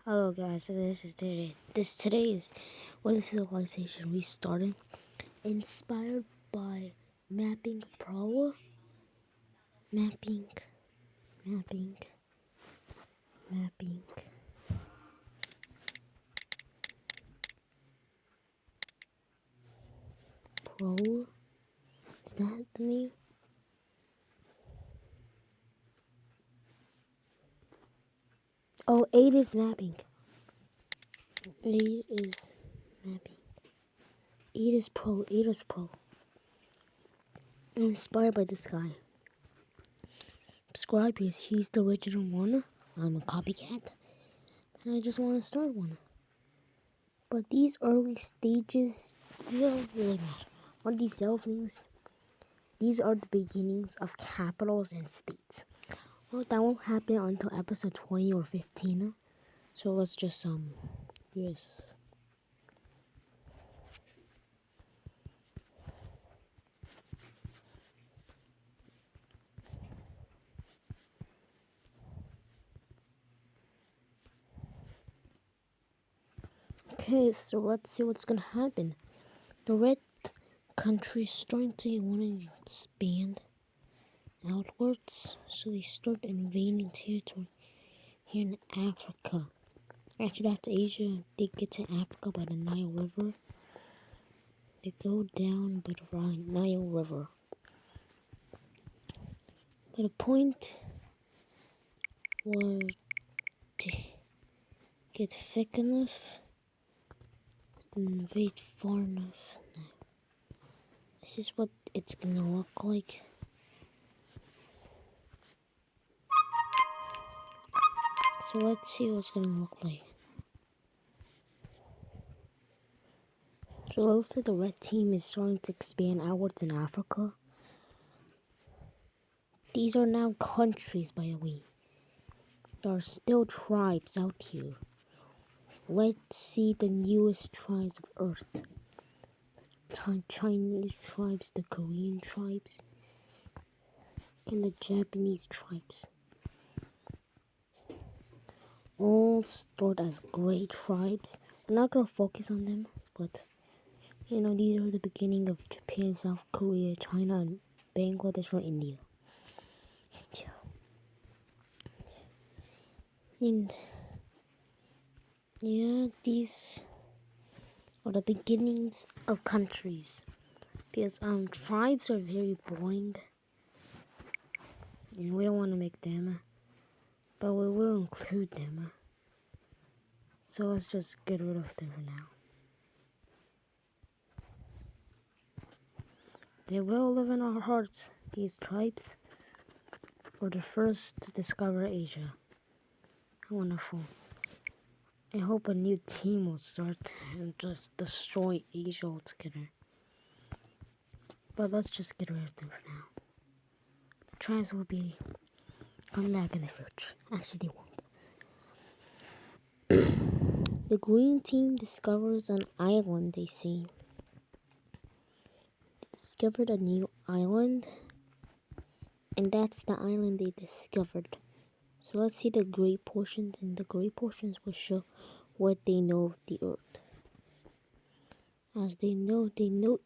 Hello guys, so this is today is what is civilization restarted, inspired by mapping pro, mapping, mapping, mapping, pro. Is that the name? Oh, 8 is mapping. 8 is mapping. 8 is pro. 8 is pro. I'm inspired by this guy. Subscribe because he's the original one. I'm a copycat, and I just want to start one. But these early stages, they don't really matter. What these self means? These are the beginnings of capitals and states. Well, that won't happen until episode 20 or 15. So let's just yes. Okay, so let's see what's gonna happen. The red country is starting to want to expand outwards, so they start invading territory here in Africa. Actually, that's Asia. They get to Africa by the Nile River. They go down by the Nile River. But the point where they get thick enough and invade far enough. Now, this is what it's gonna look like. So let's see what it's gonna look like. So it looks like the red team is starting to expand outwards in Africa. These are now countries, by the way. There are still tribes out here. Let's see the newest tribes of Earth. Chinese tribes, the Korean tribes, and the Japanese tribes. All start as great tribes. We're not gonna focus on them, but these are the beginning of Japan, South Korea, China, and Bangladesh or India. And yeah, these are the beginnings of countries. Because tribes are very boring. And we don't want to make them. But we will include them. So let's just get rid of them for now. They will live in our hearts. These tribes were the first to discover Asia. Wonderful. I hope a new team will start and just destroy Asia altogether. But let's just get rid of them for now. The tribes will be coming back in the future. Actually, they won't. The green team discovers an island, they say. They discovered a new island. And that's the island they discovered. So let's see the gray portions, and the gray portions will show what they know of the earth. As they know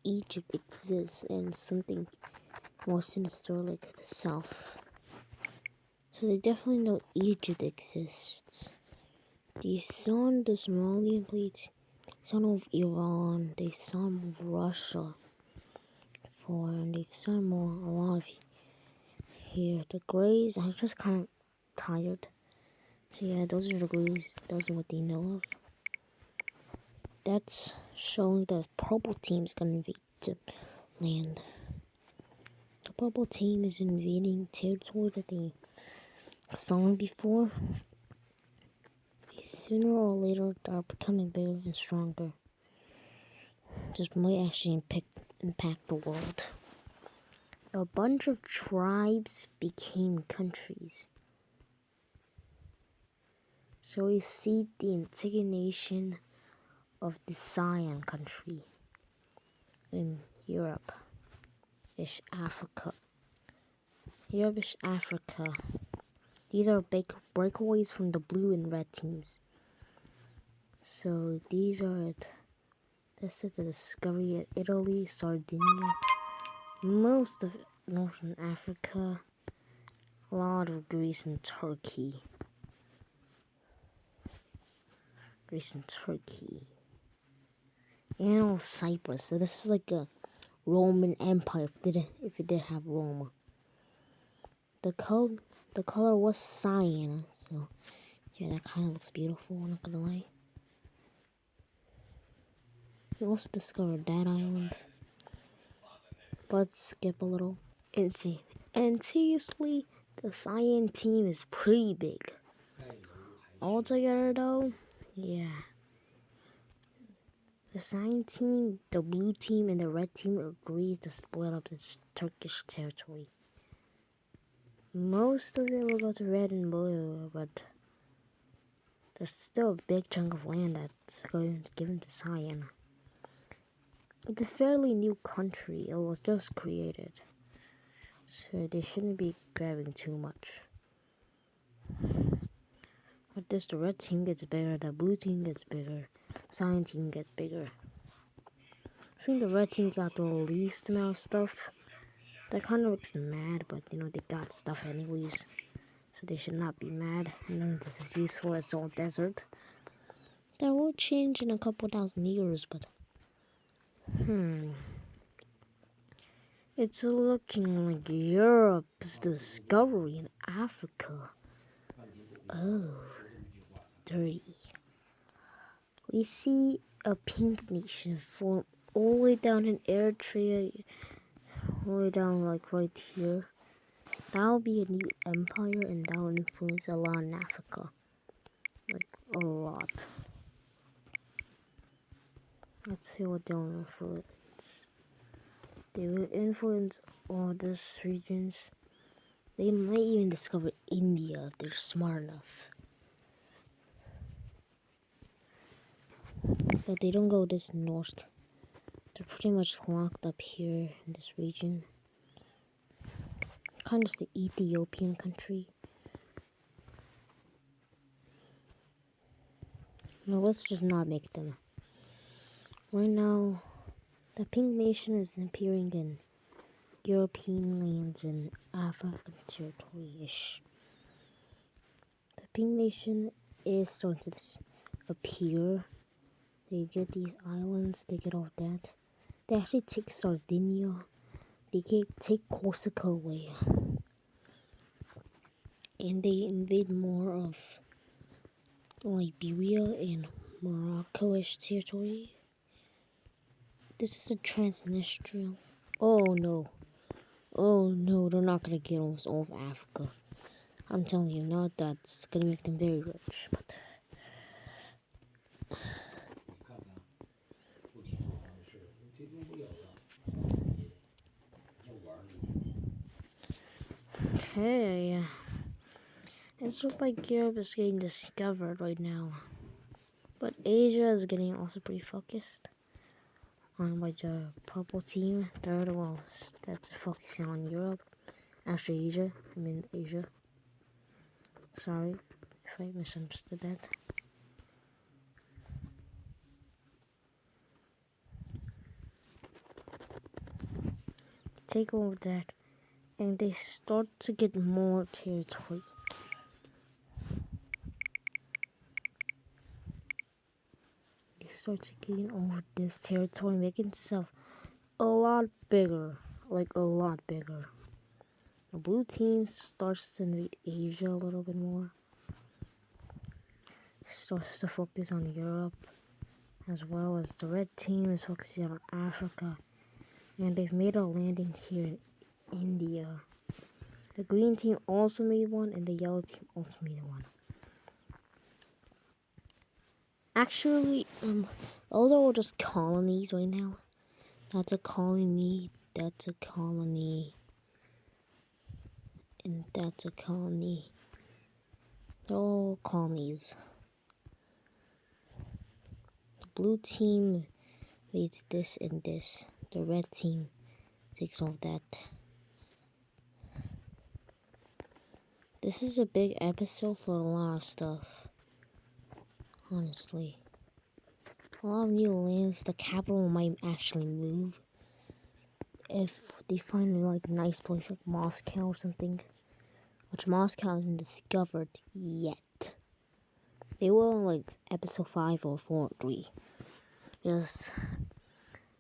Egypt exists and something more sinister like the south. So they definitely know Egypt exists. They saw the Somalian plates, some of Iran, they saw of Russia before, and they've saw a lot of here. The grays, I'm just kind of tired. So yeah, those are the grays, those are what they know of. That's showing that purple team's gonna invade the land. The purple team is invading territories that they saw before. Sooner or later, they're becoming bigger and stronger. This might actually impact the world. A bunch of tribes became countries. So we see the integration of the Cyan country in Europe-ish Africa. Europe-ish Africa. These are breakaways from the blue and red teams. So these are it. This is the discovery of Italy, Sardinia, most of Northern Africa, a lot of Greece and Turkey. And Cyprus. So this is like a Roman Empire if it did have Rome. The color was cyan, so yeah, that kind of looks beautiful. I'm not gonna lie. We also discovered that island. Let's skip a little and see. And seriously, the cyan team is pretty big. Altogether, though, yeah. The cyan team, the blue team, and the red team agrees to split up this Turkish territory. Most of it will go to red and blue, but there's still a big chunk of land that's going to given to cyan. It's a fairly new country. It was just created, so they shouldn't be grabbing too much. But this, the red team gets bigger, the blue team gets bigger, cyan team gets bigger. I think the red team got the least amount of stuff. That kind of looks mad, but you know, they got stuff anyways. So they should not be mad. I know this is useful as all desert. That will change in a couple thousand years, but... It's looking like Europe's discovery in Africa. Oh, dirty. We see a pink nation form all the way down in Eritrea, all the way down like right here. That'll be a new empire and that'll influence a lot in Africa. Like, a lot. Let's see what they'll influence. They will influence all these regions. They might even discover India if they're smart enough. But they don't go this north. They're pretty much locked up here in this region. Kind of just the Ethiopian country. No, let's just not make them. Right now, the pink nation is appearing in European lands and African territory-ish. The pink nation is starting to appear. They get these islands, they get all that. They actually take Sardinia. They take Corsica away. And they invade more of Liberia and Morocco-ish territory. This is a Transnistria. Oh no. Oh no, they're not gonna get almost all of Africa. I'm telling you, now that's gonna make them very rich, but... Okay. It's just like Europe is getting discovered right now. But Asia is getting also pretty focused on by the purple team. They're the ones that's focusing on Europe. Actually Asia. I mean Asia. Sorry if I misunderstood that. Take over that. And they start to get more territory. They start to gain over this territory, making itself a lot bigger. Like a lot bigger. The blue team starts to invade Asia a little bit more. Starts to focus on Europe. As well as the red team is focusing on Africa. And they've made a landing here in India. The green team also made one, and the yellow team also made one. Actually, those are all just colonies right now. That's a colony, that's a colony, and that's a colony. They're all colonies. The blue team reads this and this. The red team takes all that. This is a big episode for a lot of stuff. Honestly. a lot of new lands, the capital might actually move if they find like a nice place like Moscow or something, which Moscow isn't discovered yet. They will like episode 5 or 4 or 3. Because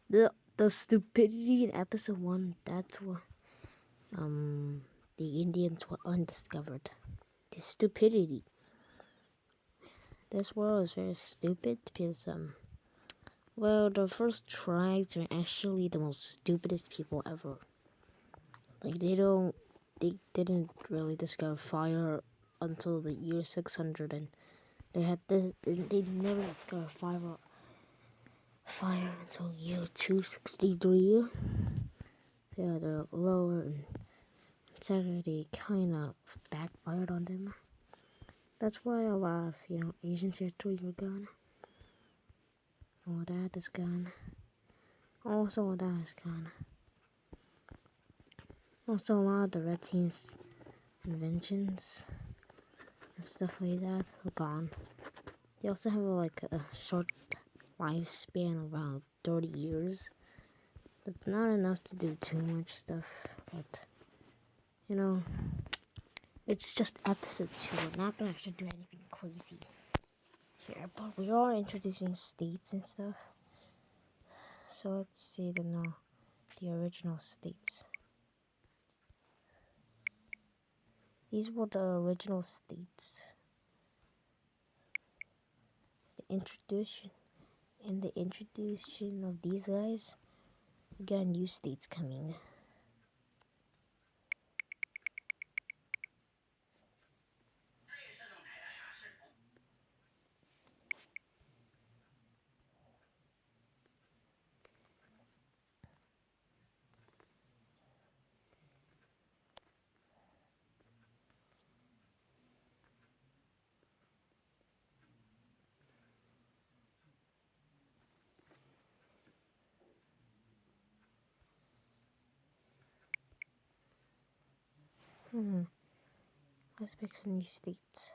the stupidity in episode 1, that's what the Indians were undiscovered. The stupidity. This world is very stupid because well, the first tribes are actually the most stupidest people ever. Like they didn't really discover fire until the year 600, and they never discovered fire until year 263. So yeah, they're lower, and Saturday kind of backfired on them. That's why a lot of Asian territories were gone. All that is gone. Also, all that is gone. Also, a lot of the Red Team's inventions and stuff like that are gone. They also have like a short lifespan of around 30 years. That's not enough to do too much stuff, but it's just episode 2. We're not gonna actually do anything crazy here, but we are introducing states and stuff. So let's see the original states. These were the original states. The introduction of these guys, we got new states coming. Let's pick some new states.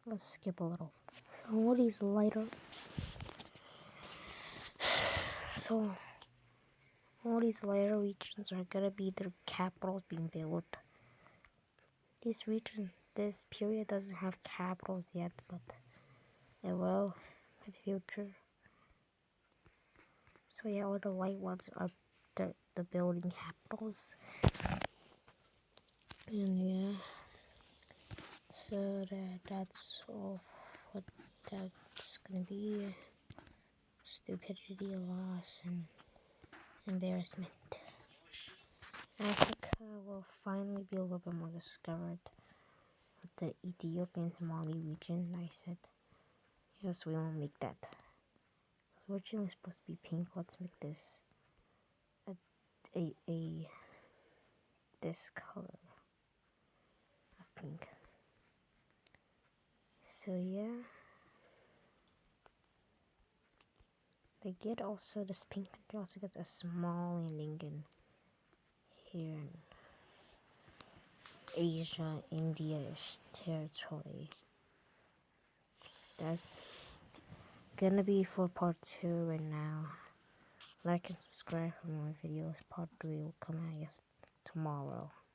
Let's skip a little. So what is lighter? So all these later regions are gonna be their capitals being built. This period doesn't have capitals yet, but it will in the future. So yeah, all the light ones are the building capitals. And yeah, so that's all what that's gonna be. Stupidity, loss, and embarrassment. Africa will finally be a little bit more discovered with the Ethiopian Somali region. I said, yes, we won't make that. Originally supposed to be pink. Let's make this a this color of pink. So yeah, they get also this pink country also gets a small landing in here in Asia, India-ish territory. That's gonna be for part 2 right now. Like and subscribe for more videos. Part 3 will come out tomorrow.